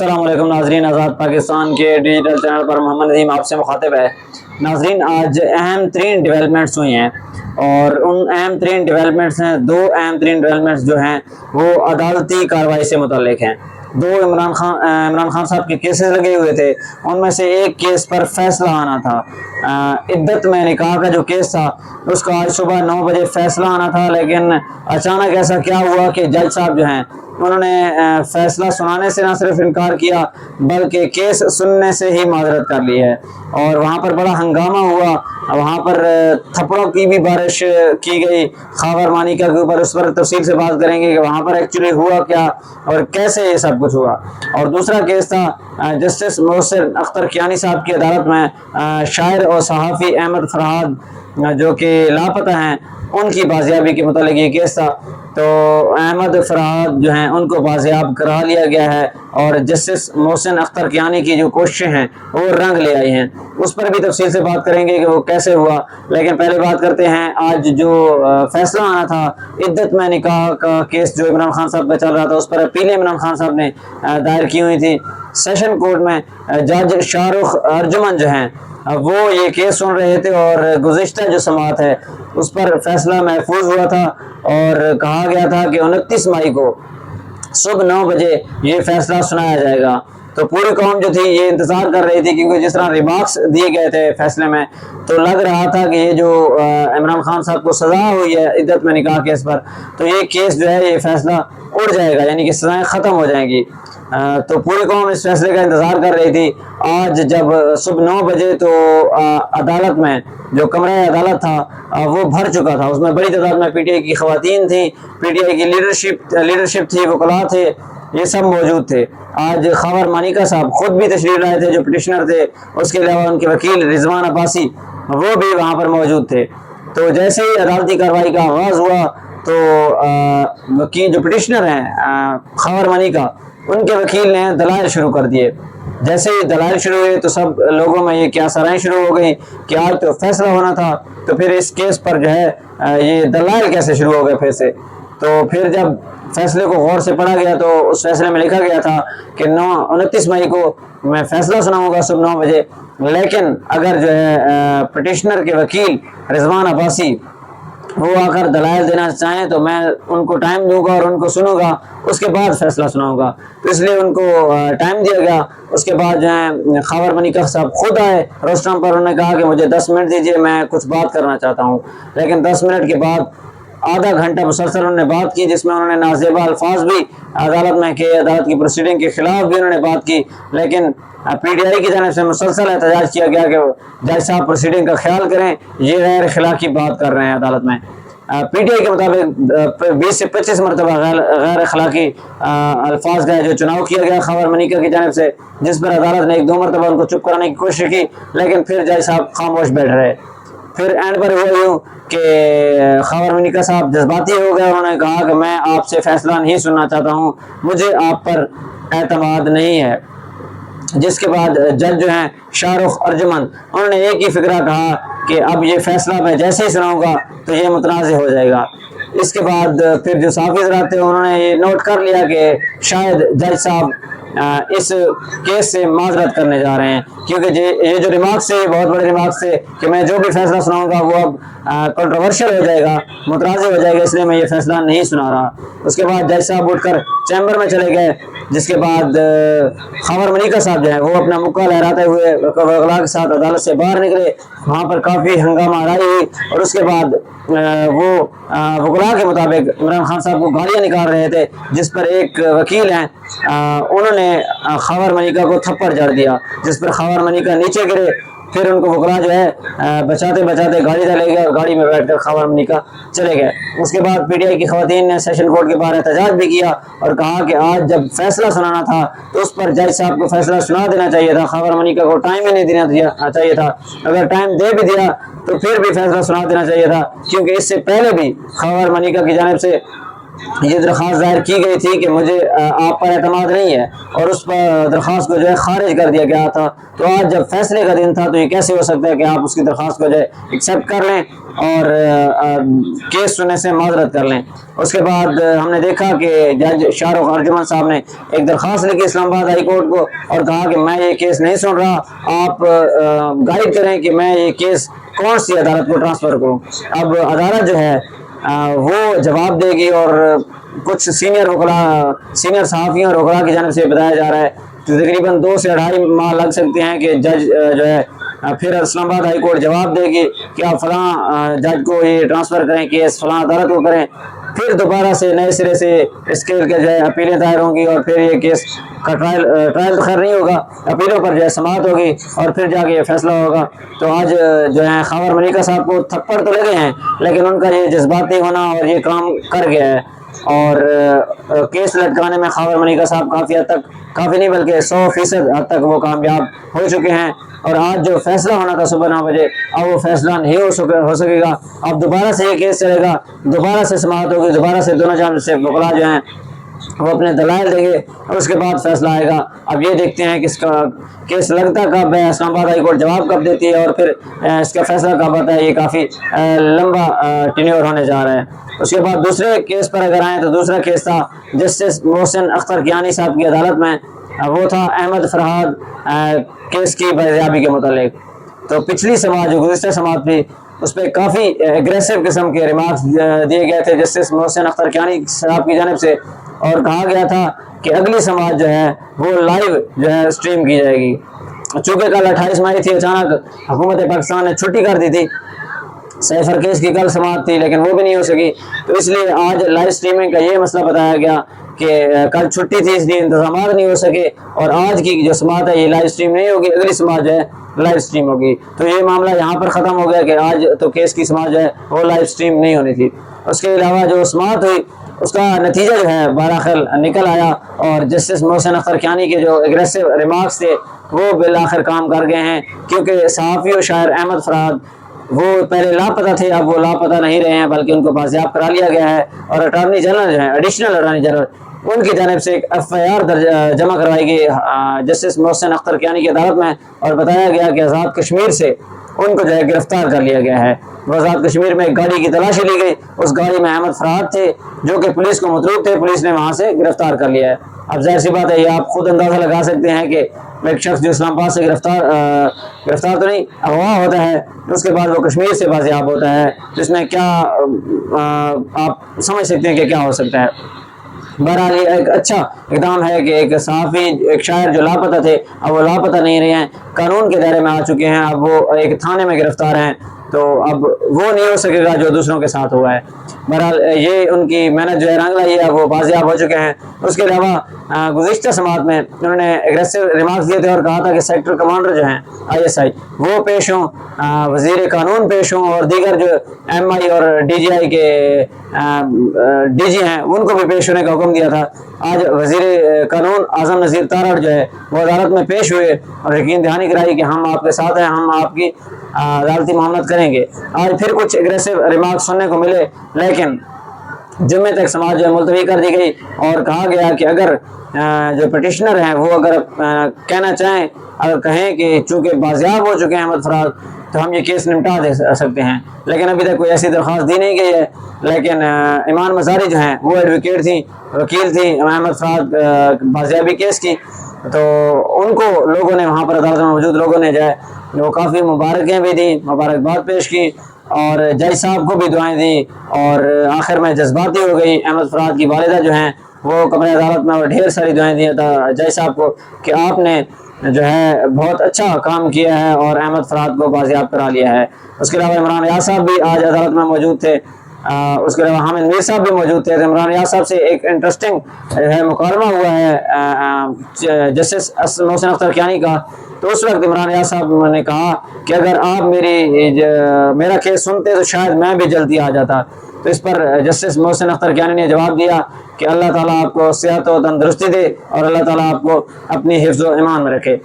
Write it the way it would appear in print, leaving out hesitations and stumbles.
السلام علیکم ناظرین، آزاد پاکستان کے ڈیجیٹل چینل پر محمد ندیم آپ سے مخاطب ہے۔ ناظرین، آج اہم ترین ڈیولپمنٹس ہوئی ہیں اور ان اہم ترین ڈیولپمنٹس ہیں، دو اہم ترین ڈیولپمنٹس جو ہیں وہ عدالتی کارروائی سے متعلق ہیں۔ دو عمران خان صاحب کے کیسز لگے ہوئے تھے، ان میں سے ایک کیس پر فیصلہ آنا تھا۔ عدت میں نکاح کا جو کیس تھا اس کا آج صبح 9 بجے فیصلہ آنا تھا، لیکن اچانک ایسا کیا ہوا کہ جج صاحب جو ہیں انہوں نے فیصلہ سنانے سے نہ صرف انکار کیا بلکہ کیس سننے سے ہی معذرت کر لی ہے، اور وہاں پر بڑا ہنگامہ ہوا۔ وہاں پر تھپڑوں کی بھی بارش کی گئی خاور مانیکا کے اوپر۔ اس پر تفصیل سے بات کریں گے کہ وہاں پر ایکچولی ہوا کیا اور کیسے یہ سب کچھ ہوا۔ اور دوسرا کیس تھا جسٹس محسن اختر کیانی صاحب کی عدالت میں شاعر اور صحافی احمد فرہاد جو کہ لاپتہ ہیں ان کی بازیابی کے متعلق یہ کیس تھا۔ تو احمد فرہاد جو ہیں ان کو بازیاب کرا لیا گیا ہے اور جسٹس محسن اختر کیانی کی جو کوششیں ہیں وہ رنگ لے آئی ہیں، اس پر بھی تفصیل سے بات کریں گے کہ وہ کیسے ہوا۔ لیکن پہلے بات کرتے ہیں آج جو فیصلہ آنا تھا عدت میں نکاح کا کیس جو عمران خان صاحب کا چل رہا تھا، اس پر اپیلیں عمران خان صاحب نے دائر کی ہوئی تھی۔ سیشن کورٹ میں جج شاہ رخ ارجمن جو ہیں وہ یہ کیس سن رہے تھے اور گزشتہ جو سماعت ہے اس پر فیصلہ محفوظ ہوا تھا اور کہا گیا تھا کہ 29 مئی کو صبح 9 بجے یہ فیصلہ سنایا جائے گا۔ تو پوری قوم جو تھی یہ انتظار کر رہی تھی، کیونکہ جس طرح ریمارکس دیے گئے تھے فیصلے میں تو لگ رہا تھا کہ یہ جو عمران خان صاحب کو سزا ہوئی ہے عدت میں نکاح کیس پر، تو یہ کیس جو ہے یہ فیصلہ اڑ جائے گا، یعنی کہ سزائیں ختم ہو جائیں گی۔ تو پوری قوم اس فیصلے کا انتظار کر رہی تھی۔ آج جب صبح 9 بجے تو عدالت میں جو کمرہ عدالت تھا وہ بھر چکا تھا، اس میں بڑی تعداد میں پی ٹی آئی کی خواتین تھیں، پی ٹی آئی کی لیڈرشپ تھی، وکلاء تھے، یہ سب موجود تھے۔ آج خاور مانیکا صاحب خود بھی تشریف لائے تھے جو پٹیشنر تھے، اس کے علاوہ ان کے وکیل رضوان عباسی وہ بھی وہاں پر موجود تھے۔ تو جیسے ہی عدالتی کارروائی کا آغاز ہوا تو وکیل جو پٹیشنر ہیں خاور مانیکا ان کے وکیل نے دلائل شروع کر دیے۔ جیسے ہی دلائل شروع ہوئے تو سب لوگوں میں یہ کیا سرائیں شروع ہو گئی کہ آج تو فیصلہ ہونا تھا، تو پھر اس کیس پر جو ہے یہ دلائل کیسے شروع ہو گئے پھر سے۔ تو پھر جب فیصلے کو غور سے پڑھا گیا تو اس فیصلے میں لکھا گیا تھا کہ 29 مئی کو میں فیصلہ سناؤں گا صبح 9 بجے، لیکن اگر جو ہے پٹیشنر کے وکیل رضوان عباسی وہ آ کر دلائل دینا چاہیں تو میں ان کو ٹائم دوں گا اور ان کو سنوں گا، اس کے بعد فیصلہ سناؤں گا۔ تو اس لیے ان کو ٹائم دیا گیا۔ اس کے بعد جو ہے خاور مانیکا صاحب خود آئے روسٹرم پر، انہوں نے کہا کہ مجھے 10 منٹ دیجیے، میں کچھ بات کرنا چاہتا ہوں۔ لیکن 10 منٹ کے بعد آدھا گھنٹہ مسلسل انہوں نے بات کی، جس میں انہوں نے نازیبا الفاظ بھی عدالت میں کہ عدالت کی پروسیڈنگ کے خلاف بھی انہوں نے بات کی، لیکن پی ٹی آئی کی جانب سے مسلسل احتجاج کیا گیا کہ جج صاحب پروسیڈنگ کا خیال کریں، یہ غیر اخلاقی بات کر رہے ہیں عدالت میں۔ پی ٹی آئی کے مطابق 20 سے 25 مرتبہ غیر اخلاقی الفاظ کا جو چناؤ کیا گیا خاور مانیکا کی جانب سے، جس پر عدالت نے 1-2 مرتبہ ان کو چپ کرانے کی کوشش کی، لیکن پھر جج صاحب خاموش بیٹھ رہے۔ پھر اینڈ پر ہوا یوں کہ خاور مانیکا صاحب جذباتی ہو گئے، انہوں نے کہا کہ میں آپ سے فیصلہ نہیں سننا چاہتا ہوں، مجھے آپ پر اعتماد نہیں ہے۔ جس کے بعد جج جو ہیں شاہ رخ ارجمن انہوں نے ایک ہی فقرہ کہا کہ اب یہ فیصلہ میں جیسے ہی سناؤں گا تو یہ متنازع ہو جائے گا۔ اس کے بعد پھر جو صحافی حضرات تھے انہوں نے یہ نوٹ کر لیا کہ شاید جج صاحب اس کیس سے معذرت کرنے جا رہے ہیں، کیونکہ یہ جو ریمارکس تھے بہت بڑے ریمارکس تھے کہ میں جو بھی فیصلہ سناؤں گا وہ اب کنٹروورشل ہو جائے گا، متنازع ہو جائے گا، اس لیے میں یہ فیصلہ نہیں سنا رہا۔ اس کے بعد جج صاحب اٹھ کر چیمبر میں چلے گئے، جس کے بعد خاور مانیکا صاحب جو ہے وہ اپنا مکہ لہراتے ہوئے وکلاء کے ساتھ عدالت سے باہر نکلے۔ وہاں پر کافی ہنگامہ آرائی ہوئی اور اس کے بعد وہ وکلاء کے مطابق عمران خان صاحب کو گالیاں نکال رہے تھے، جس پر ایک وکیل ہیں انہوں نے خاور مانیکا کو تھپڑ جڑ دیا، جس پر خاور مانیکا نیچے گرے۔ پھر ان کو وکلاء جو ہے بچاتے بچاتے گاڑی سے لے گئے اور گاڑی میں بیٹھ کر خاور مانیکا چلے گئے۔ اس کے بعد پی ٹی آئی کی خواتین نے سیشن کورٹ کے باہر احتجاج بھی کیا اور کہا کہ آج جب فیصلہ سنانا تھا تو اس پر جج صاحب کو فیصلہ سنا دینا چاہیے تھا، خاور مانیکا کو ٹائم ہی نہیں دینا چاہیے تھا، اگر ٹائم دے بھی دیا تو پھر بھی فیصلہ سنا دینا چاہیے تھا، کیونکہ اس سے پہلے بھی خاور مانیکا کی جانب سے یہ درخواست دائر کی گئی تھی کہ مجھے آپ پر اعتماد نہیں ہے، اور اس پر درخواست کو جو ہے خارج کر دیا گیا تھا۔ تو آج جب فیصلے کا دن تھا تو یہ کیسے ہو سکتا ہے کہ آپ اس کی درخواست کو جو ہے ایکسیپٹ کر لیں اور کیس سننے سے معذرت کر لیں۔ اس کے بعد ہم نے دیکھا کہ جج شاہ رخ ارجمن صاحب نے ایک درخواست لکھی اسلام آباد ہائی کورٹ کو اور کہا کہ میں یہ کیس نہیں سن رہا، آپ گائیڈ کریں کہ میں یہ کیس کون سی عدالت کو ٹرانسفر کروں۔ اب عدالت جو ہے وہ جواب دے گی، اور کچھ سینئر صحافیوں اور وکلاء کی جانب سے بتایا جا رہا ہے کہ تقریباً 2 سے 2.5 ماہ لگ سکتے ہیں کہ جج جو ہے پھر اسلام آباد ہائی کورٹ جواب دے گی کہ آپ فلاں جج کو یہ ٹرانسفر کریں، کیس فلاں عدالت کو کریں، پھر دوبارہ سے نئے سرے سے اس کے جو ہے اپیلیں دائر ہوں گی، اور پھر یہ کیس کا ٹرائل تو خیر نہیں ہوگا، اپیلوں پر جو ہے سماعت ہوگی اور پھر جا کے یہ فیصلہ ہوگا۔ تو آج جو ہے خاور ملکہ صاحب کو تھپڑ تو لگے ہیں، لیکن ان کا یہ جذباتی ہونا اور یہ کام کر گیا ہے، اور کیس لٹکانے میں خاور ملکہ صاحب کافی حد تک، کافی نہیں بلکہ 100% حد تک وہ کامیاب ہو چکے ہیں۔ اور آج جو فیصلہ ہونا تھا صبح 9 بجے، اب وہ فیصلہ نہیں ہو سکے گا، اب دوبارہ سے یہ کیس چلے گا، دوبارہ سے سماعت ہوگی، دوبارہ سے دونوں جانب سے وکلاء جو ہیں وہ اپنے دلائل دیں گے، اور اس کے بعد فیصلہ آئے گا۔ اب یہ دیکھتے ہیں کہ اس کا کیس لگتا کب ہے، اسلام آباد ہائی کورٹ جواب کب دیتی ہے، اور پھر اس کا فیصلہ کب آتا ہے۔ یہ کافی لمبا ٹینیور ہونے جا رہا ہے۔ اس کے بعد دوسرے کیس پر اگر آئیں تو دوسرا کیس تھا جسٹس محسن اختر کیانی صاحب کی عدالت میں، وہ تھا احمد فرحاد کیس کی بازیابی کے متعلق۔ تو پچھلی سماعت جو گزشتہ سماعت تھی اس پہ کافی ایگریسو قسم کے ریمارکس دیے گئے تھے جسٹس محسن اختر کیانی صاحب کی جانب سے، اور کہا گیا تھا کہ اگلی سماعت جو ہے وہ لائیو جو ہے اسٹریم کی جائے گی۔ چونکہ کل 28 مئی تھی، اچانک حکومت پاکستان نے چھٹی کر دی تھی، سیفر کیس کی کل سماعت تھی لیکن وہ بھی نہیں ہو سکی، تو اس لیے آج لائیو اسٹریمنگ کا یہ مسئلہ بتایا گیا کہ کل چھٹی تھی اس لیے انتظامات نہیں ہو سکے، اور آج کی جو سماعت ہے یہ لائیو اسٹریم نہیں ہوگی، اگلی سماعت جو ہے لائیو اسٹریم ہوگی۔ تو یہ معاملہ یہاں پر ختم ہو گیا کہ آج تو کیس کی سماعت جو ہے وہ لائیو اسٹریم نہیں ہونی تھی۔ اس کے علاوہ جو سماعت ہوئی اس کا نتیجہ جو ہے بہرحال نکل آیا، اور جسٹس محسن اختر کیانی کے جو ایگریسو ریمارکس تھے وہ بالآخر کام کر گئے ہیں، کیونکہ صحافی و شاعر احمد فرحاد وہ پہلے لاپتہ تھے، اب وہ لاپتہ نہیں رہے ہیں بلکہ ان کو بازیاب کرا لیا گیا ہے، اور اٹارنی جنرل جو ہے ایڈیشنل اٹارنی جنرل ان کی جانب سے ایک FIR جمع کروائی گئی جسٹس محسن اختر کیانی کی عدالت میں، اور بتایا گیا کہ آزاد کشمیر سے ان کو جو ہے گرفتار کر لیا گیا ہے۔ آزاد کشمیر میں ایک گاڑی کی تلاشی لی گئی، اس گاڑی میں احمد فرحاد تھے جو کہ پولیس کو مطلوب تھے، پولیس نے وہاں سے گرفتار کر لیا ہے۔ اب ظاہر سی بات ہے، یہ آپ خود اندازہ لگا سکتے ہیں کہ ایک شخص جو اسلام آباد سے گرفتار تو نہیں اغوا ہوتا ہے، اس کے بعد وہ کشمیر سے بازیاب ہوتا ہے، جس میں کیا آپ سمجھ سکتے ہیں کہ کیا ہو سکتا ہے۔ بہرحال یہ ایک اچھا اقدام ہے کہ ایک صحافی، ایک شاعر جو لاپتہ تھے اب وہ لاپتہ نہیں رہے ہیں، قانون کے دائرے میں آ چکے ہیں، اب وہ ایک تھانے میں گرفتار ہیں، تو اب وہ نہیں ہو سکے گا جو دوسروں کے ساتھ ہوا ہے۔ بہرحال یہ ان کی محنت جو ہے رنگ لائی ہے، وہ بازیاب ہو چکے ہیں۔ اس کے علاوہ گزشتہ سماعت میں انہوں نے ایگریسو ریمارکس دیے تھے اور کہا تھا کہ سیکٹر کمانڈر جو ہیں ISI وہ پیش ہوں، وزیر قانون پیش ہوں، اور دیگر جو MI اور DGI کے DG ہیں ان کو بھی پیش ہونے کا حکم دیا تھا۔ آج وزیر قانون اعظم نذیر تارڑ جو ہے وہ عدالت میں پیش ہوئے اور یقین دہانی کرائی کہ ہم آپ کے ساتھ ہیں، ہم آپ کی عدالتی معاملات کریں گے۔ آج پھر کچھ ایگریسو ریمارکس سننے کو ملے، لیکن جمعے تک سماعت جو ہے ملتوی کر دی گئی، اور کہا گیا کہ اگر جو پٹیشنر ہیں وہ اگر کہنا چاہیں، اگر کہیں کہ چونکہ بازیاب ہو چکے ہیں احمد فرحاد تو ہم یہ کیس نمٹا دے سکتے ہیں، لیکن ابھی تک کوئی ایسی درخواست دی نہیں گئی ہے۔ لیکن ایمان مزاری جو ہیں وہ ایڈوکیٹ تھیں، وکیل تھیں احمد فرحاد بازیابی کیس کی، تو ان کو لوگوں نے وہاں پر عدالت میں موجود لوگوں نے جو ہے وہ کافی مبارکیں بھی دیں، مبارکباد پیش کی، اور جج صاحب کو بھی دعائیں دیں، اور آخر میں جذباتی ہو گئی۔ احمد فرحاد کی والدہ جو ہیں وہ کمرے عدالت میں ڈھیر ساری دعائیں دیں جج صاحب کو کہ آپ نے جو ہے بہت اچھا کام کیا ہے اور احمد فرحاد کو بازیاب کرا لیا ہے۔ اس کے علاوہ عمران ریاض صاحب بھی آج عدالت میں موجود تھے، اس کے علاوہ حامد میر صاحب بھی موجود تھے۔ عمران ریاض صاحب سے ایک انٹرسٹنگ مکالمہ ہوا ہے جسٹس محسن اختر کیانی کا، تو اس وقت عمران ریاض صاحب نے کہا کہ اگر آپ میرا کیس سنتے تو شاید میں بھی جلدی آ جاتا۔ تو اس پر جسٹس محسن اختر کیانی نے جواب دیا کہ اللہ تعالیٰ آپ کو صحت و تندرستی دے، اور اللہ تعالیٰ آپ کو اپنی حفظ و ایمان میں رکھے۔